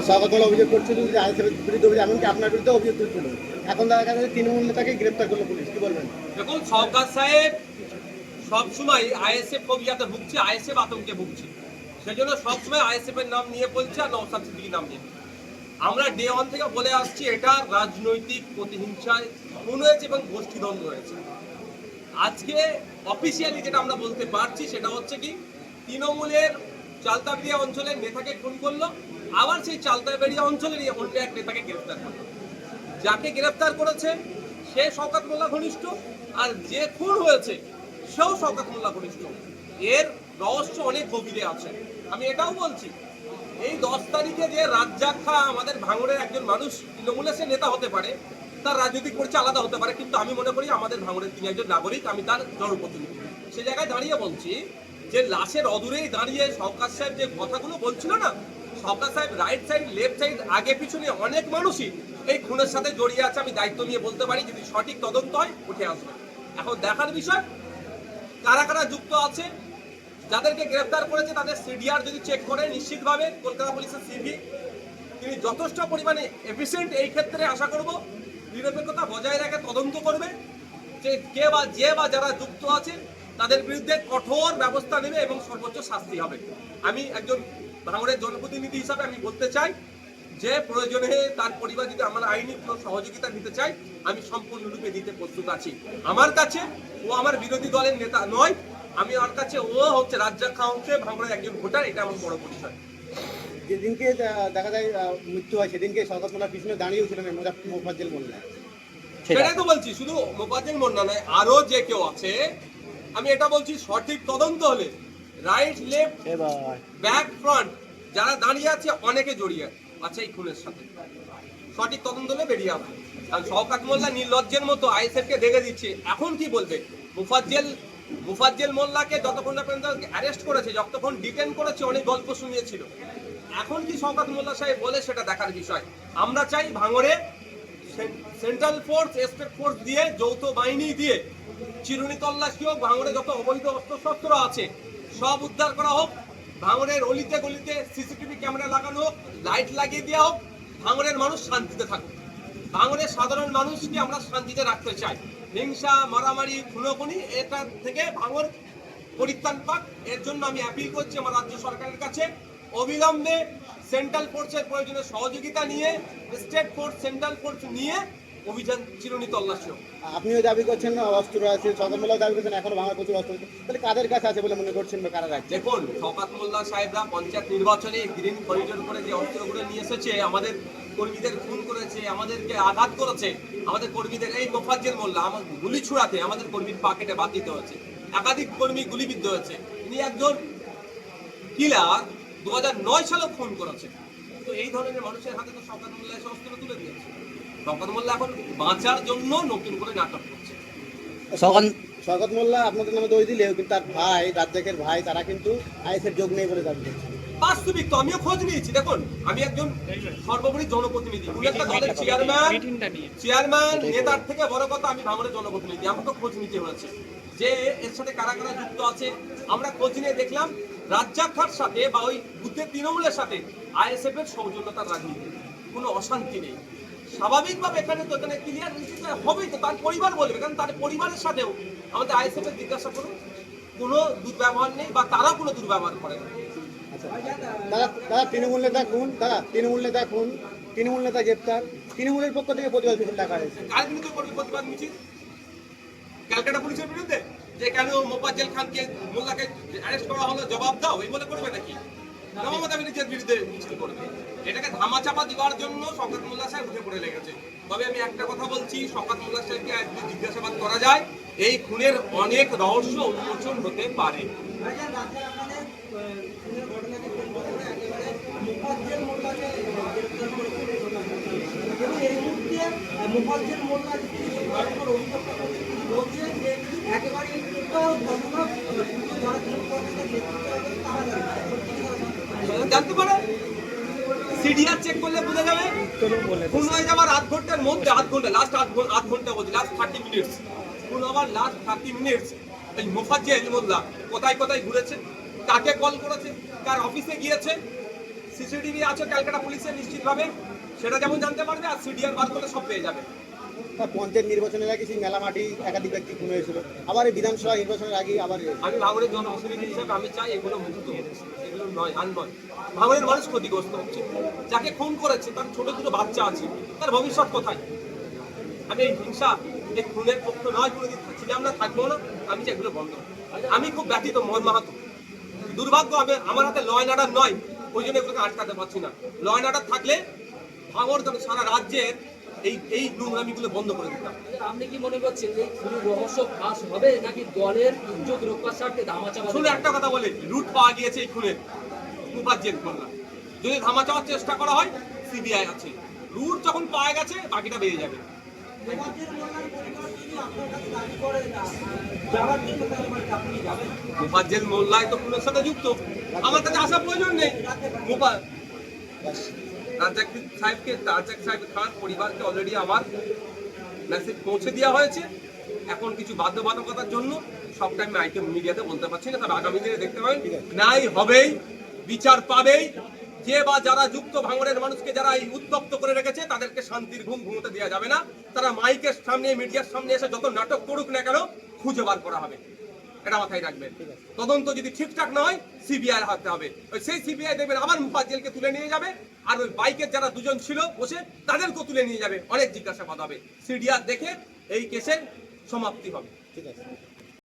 সকাল অভিযোগ করছিল যে আইএসএফের বিরুদ্ধে অভিযোগ, এমনকি আপনার বিরুদ্ধে অভিযোগ তুলছিল। এখন দেখা গেছে তৃণমূল নেতাকে গ্রেপ্তার করলো পুলিশ, কি বলবেন? দেখুন, সরকার সাহেব সবসময় আইএসএফ ফোবিয়াতে ভুগছে, আইএসএফ আতঙ্কে ভুগছে, সেজন্য সবসময় আইএসএফ এর নাম নিয়ে বলছে আর নওশাদ সিদ্দিকীর নাম নিয়ে। আমরা ডে ওয়ান থেকে বলে আসছি এটা রাজনৈতিক প্রতিহিংসায় খুন হয়েছে এবং গোষ্ঠীদ্বন্দ্ব হয়েছে। আজকে অফিসিয়ালি যেটা আমরা বলতে পারছি সেটা হচ্ছে কি, তৃণমূলের চালতাবেড়িয়া অঞ্চলের নেতাকে খুন করলো, আবার সেই চালতাবেড়িয়া অঞ্চলের অন্য এক নেতাকে গ্রেফতার করলো। যাকে গ্রেফতার করেছে সে শওকত মোল্লা ঘনিষ্ঠ, আর যে খুন হয়েছে সেও শওকত মোল্লা ঘনিষ্ঠ। এর রহস্য অনেক গভীরে আছে। আমি এটাও বলছি, এই 10 তারিখে যে রাজ্জাক খাঁ আমাদের ভাঙড়ের একজন মানুষ, তৃণমূলের সে নেতা হতে পারে, তার রাজনৈতিক পরিচয় আলাদা হতে পারে, কিন্তু আমি মনে করি আমাদের ভাঙড়ের তিনি একজন নাগরিক, আমি তার জনপ্রতিনিধি। সে জায়গায় দাঁড়িয়ে বলছি যে লাশের অদূরেই দাঁড়িয়ে সরকার সাহেব যে কথাগুলো বলছিল না, সরকার সাহেব রাইট সাইড লেফট সাইড আগে পিছনে অনেক মানুষই এই খুনের সাথে জড়িয়ে আছে। আমি দায়িত্ব নিয়ে বলতে পারি, যদি সঠিক তদন্ত হয় উঠে আসবে। এখন দেখার বিষয় কারা কারা যুক্ত আছে, যাদেরকে গ্রেফতার করেছে তাদের সিডিআর যদি চেক করে, নিশ্চিতভাবে কলকাতা পুলিশের সিভি তিনি যথেষ্ট পরিমাণে এফিসিয়েন্ট। এই ক্ষেত্রে আশা করব নিরপেক্ষতা বজায় রেখে তদন্ত করবে, যে কে বা যারা যুক্ত আছে তাদের বিরুদ্ধে কঠোর ব্যবস্থা নেবে এবং সর্বোচ্চ শাস্তি হবে। আমি একজন ভাঙড়ের জনপ্রতিনিধি হিসাবে আমি বলতে চাই যে প্রয়োজনে তার পরিবার যদি আমার আইনি কোনো সহযোগিতা দিতে চাই, আমি সম্পূর্ণরূপে দিতে প্রস্তুত আছি। আমার কাছে ও আমার বিরোধী দলের নেতা নয়, আমি ওর কাছে ও হচ্ছে রাজ্জাক খাঁ, হচ্ছে ভাঙড়ের একজন ভোটার, এটা আমার বড় পরিচয়। যেদিনকে দেখা যায় মৃত্যু হয় সেদিনকে শওকত মোল্লার পিছনে দাঁড়িয়েও ছিলেন মোফাজ্জল মোল্লা। সেটাই তো বলছি, শুধু মোফাজ্জল মোল্লা নয়, আরো যে কেউ আছে। আমি এটা বলছি, সঠিক তদন্ত হলে রাইট লেফট ব্যাক ফ্রন্ট যারা দাঁড়িয়ে আছে অনেকে জড়িয়ে আছে এই খুনের সাথে, সঠিক তদন্ত হলে বেরিয়ে আসবে। কারণ শওকত মোল্লা নির্লজ্জের মতো আইএসএফ কে দেখে দিচ্ছে। এখন কি বলবে? মুফাজ্জল মোল্লাকে যতক্ষণ না পর্যন্ত অ্যারেস্ট করেছে, যতক্ষণ ডিটেন করেছে, অনেক গল্প শুনিয়েছিল। এখন কি শওকত মোল্লা সাহেব বলে সেটা দেখার বিষয়। আমরা চাই ভাঙড়ে সেন্ট্রাল ফোর্স, স্টেট ফোর্স দিয়ে, যৌথ বাহিনী দিয়ে চিরুনি তল্লাশি হোক, ভাঙড়ে যত অবৈধ অস্ত্রশস্ত্র আছে সব উদ্ধার করা হোক, ভাঙড়ের অলিতে গলিতে সিসিটিভি ক্যামেরা লাগানো হোক, লাইট লাগিয়ে দেওয়া হোক, ভাঙড়ের মানুষ শান্তিতে থাকুক। ভাঙড়ের সাধারণ মানুষকে আমরা শান্তিতে রাখতে চাই। হিংসা, মারামারি, খুনোখুনি এটা থেকে ভাঙড় পরিত্রাণ পাক। এর জন্য আমি অ্যাপিল করছি আমার রাজ্য সরকারের কাছে, অবিলম্বে সেন্ট্রাল ফোর্সের প্রয়োজনে সহযোগিতা নিয়ে, স্টেট ফোর্স, সেন্ট্রাল ফোর্স নিয়ে অভিযান চিরুনি তল্লাশি হোক। আপনিও দাবি করছেন না অস্ত্র আছে, শওকত মোল্লাও দাবি করছেন এখনো ভাঙড় প্রচুর অস্ত্র আছে, তাহলে কাদের কাছে আছে বলে মনে করছেন বা কারা রাখছে? দেখুন, শওকত মোল্লা সাহেবরা পঞ্চায়েত নির্বাচনে গ্রিন করিডোর করে যে অস্ত্রগুলো নিয়ে এসেছে, আমাদের কর্মীদের খুন করেছে, আমাদেরকে আঘাত করেছে, আমাদের কর্মীদের এই মোফাজ্জল মোল্লা আমার গুলি ছুড়াতে আমাদের কর্মীর পকেটে বাদ দিতে হয়েছে, একাধিক কর্মী গুলিবিদ্ধ হয়েছে। তিনি একজন কিলার, 2009 সালে খুন করেছে। তো এই ধরনের মানুষের হাতে তো শওকত মোল্লা এসে অস্ত্র তুলে দিয়েছে। শওকত মোল্লা এখন বাঁচার জন্য নতুন করে নাটক করছে। শওকত মোল্লা আপনাদের নামে দই দিলেও কিন্তু তার ভাই, রাজ্জাকের ভাই, তারা কিন্তু আইএসএফ যোগ নেই বলে দাবি করছে। বাস্তবিক তো আমিও খোঁজ নিয়েছি। দেখুন, আমি একজন সর্বোপরি জনপ্রতিনিধি, একটা দলের চেয়ারম্যান নেতার থেকে বড় কথা আমি ভাঙড়ের জনপ্রতিনিধি। আমাকে খোঁজ নিতে হয়েছে যে এর সাথে কারা কারা যুক্ত আছে। আমরা খোঁজ নিয়ে দেখলাম রাজ্জাক খাঁর সাথে বা ওই বুদ্ধের তৃণমূলের সাথে আইএসএফ এর সৌজন্যতার রাজনীতি, কোনো অশান্তি নেই। স্বাভাবিকভাবে এখানে তো এখানে ক্লিয়ার হবেই, তো তার পরিবার বলবে, কারণ তার পরিবারের সাথেও আমাদের আইএসএফ এর জিজ্ঞাসা করুন, কোনো দুর্ব্যবহার নেই বা তারা কোনো দুর্ব্যবহার করে না। দাদা তৃণমূল নেতা খুন, তৃণমূল নেতা গ্রেপ্তার, তৃণমূলের পক্ষ থেকে প্রতিবাদ মিছিল ডাকা হয়েছে। কার বিরুদ্ধে করবে প্রতিবাদ মিছিল? ক্যালকাটা পুলিশের বিরুদ্ধে, যে কেন মোফাজ্জল খানকে মোল্লাকে অ্যারেস্ট করা হলো, জবাব দাও, এই বলে করবে নাকি? মমতা ব্যানার্জির বিরুদ্ধে মিছিল করবে। এটাকে ধামাচাপা দেওয়ার জন্য শওকত মোল্লা সাহেব উঠে পড়ে লেগেছে। তবে আমি একটা কথা বলছি, শওকত মোল্লা সাহেবকে যদি জিজ্ঞাসাবাদ করা যায়, এই খুনের অনেক রহস্য উন্মোচন হতে পারে। জানতে পারে, সিডিআর চেক করলে বোঝা যাবে। খুন হয়ে যাওয়ার আধ ঘন্টার মধ্যে, লাস্ট আধ ঘন্টা বলছি, লাস্ট 30 মিনিটস, খুন হওয়ার লাস্ট 30 মিনিটস এই মোফাজ্জল মোল্লা কোথায় কোথায় ঘুরেছে, কাকে কল করেছে, কার অফিসে গিয়েছে, সিসিটিভি আছে ক্যালকাটা পুলিশের নিশ্চিতভাবে, সেটা যেমন জানতে পারবে, আর সিডিআর বার করলে সব পেয়ে যাবে। পঞ্চায়েত নির্বাচনের আগে সেই মেলা মাটি একাধিক ব্যক্তি খুন হয়েছিল, আবার এই বিধানসভা নির্বাচনের আগে আবার আমি ভাঙড়ের জনপ্রতিনিধি হিসেবে আমি চাই এগুলো মুক্ত, এগুলো নয়, আর নয়। ভাঙড়ের মানুষ ক্ষতিগ্রস্ত হচ্ছে, যাকে খুন করেছে তার ছোট ছোট বাচ্চা আছে, তার ভবিষ্যৎ কোথায়? আমি এই হিংসা, এই খুনের পক্ষ নয়, কোনোদিন ছিলাম না, থাকবো না। আমি চাই এগুলো বন্ধ। আমি খুব ব্যথিত মোহন মাহাতো, দুর্ভাগ্য আমার হাতে ল অ্যান্ড অর্ডার নয়, ওই জন্য এগুলোকে আটকাতে পারছি না। ল অ্যান্ড অর্ডার থাকলে ভাঙড় কেন সারা রাজ্যের এই নোংরামিগুলো বন্ধ করে দিতাম। আপনি কি মনে করছেন এই খুনের রহস্য ফাঁস হবে নাকি দলের ইজ্জত রক্ষার স্বার্থে ধামাচাপা শুনে একটা কথা বলে, রুট পাওয়া গিয়েছে এই খুনের, মুফাজ্জেল মোল্লা। যদি ধামা চাওয়ার চেষ্টা করা হয়, সিবিআই আছে, রুট যখন পাওয়া গেছে বাকিটা বেরিয়ে যাবে। মুফাজ্জেল মোল্লাই তো খুনের সাথে যুক্ত, আমার কাছে আসার প্রয়োজন নেই। রাজ্জাক সাহেব খান পরিবারকে অলরেডি আমার মেসেজ পৌঁছে দেওয়া হয়েছে। এখন কিছু বাধ্যবাধকতার জন্য সবটা আমি আইটেম মিডিয়াতে বলতে পারছি না, তবে আগামী দিনে দেখতে পাবেন ন্যায় হবেই, বিচার পাবেই। যে বা যারা যুক্ত ভাঙড়ের মানুষকে যারা এই উত্তপ্ত করে রেখেছে, তাদেরকে শান্তির ঘুম ঘুমোতে দেওয়া যাবে না। তারা মাইকের সামনে, মিডিয়ার সামনে এসে যত নাটক করুক না কেন, খুঁজে বার করা হবে, এটা মাথায় রাখবেন। তদন্ত যদি ঠিকঠাক না হয়, সিবিআই হাতে হবে। ওই সেই সিবিআই দেখবেন আবার মুফাজ্জেলকে তুলে নিয়ে যাবে, আর ওই বাইকের যারা দুজন ছিল বসে তাদেরকেও তুলে নিয়ে যাবে, অনেক জিজ্ঞাসাবাদ হবে। সিডিআর দেখে এই কেসের সমাপ্তি হবে। ঠিক আছে।